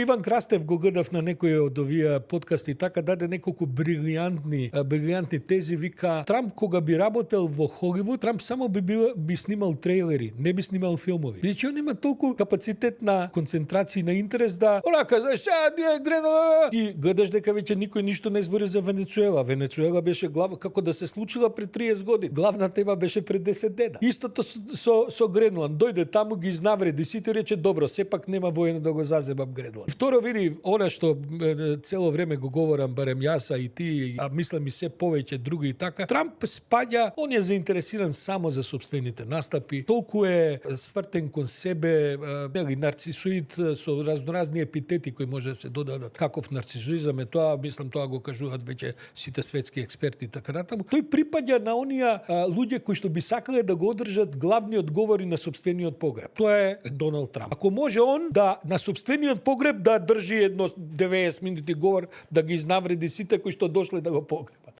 Иван Крастев го гледав на некој од овие подкасти, така даде неколку брилијантни тези, вика Трамп кога би работел во Холивуд, Трамп само би снимал трейлери, не би снимал филмови. Бидејќи он има толку капацитет на концентрација на интерес да онака знаеш, ние грено. Ти гледаш дека веќе никој ништо не збори за Венецуела. Венецуела беше како да се случила пред 30 години. Главна тема беше пред 10 дена. Истото со Гренланд. Дојде таму, ги изнавреди сите, рече добро, сепак нема воено да го заземам Гренланд. Второ види она што цело време го говорам, барем јас и ти, а мислам и се повеќе други и така. Трамп спаѓа, он е заинтересиран само за сопствените настапи. Толку е свртен кон себе, нарцисоид со разноразни епитети кои може да се додадат. Каков нарцисизам е тоа, мислам тоа го кажуваат веќе сите светски експерти и така натаму. Тој припаѓа на оние луѓе кои што би сакале да го одржат главни одговори на сопствениот погреб. Тоа е Доналд Трамп. Ако може он да на сопствениот погреб да држи едно 90 минути говор, да ги изнавреди сите кои што дошле да го погребат.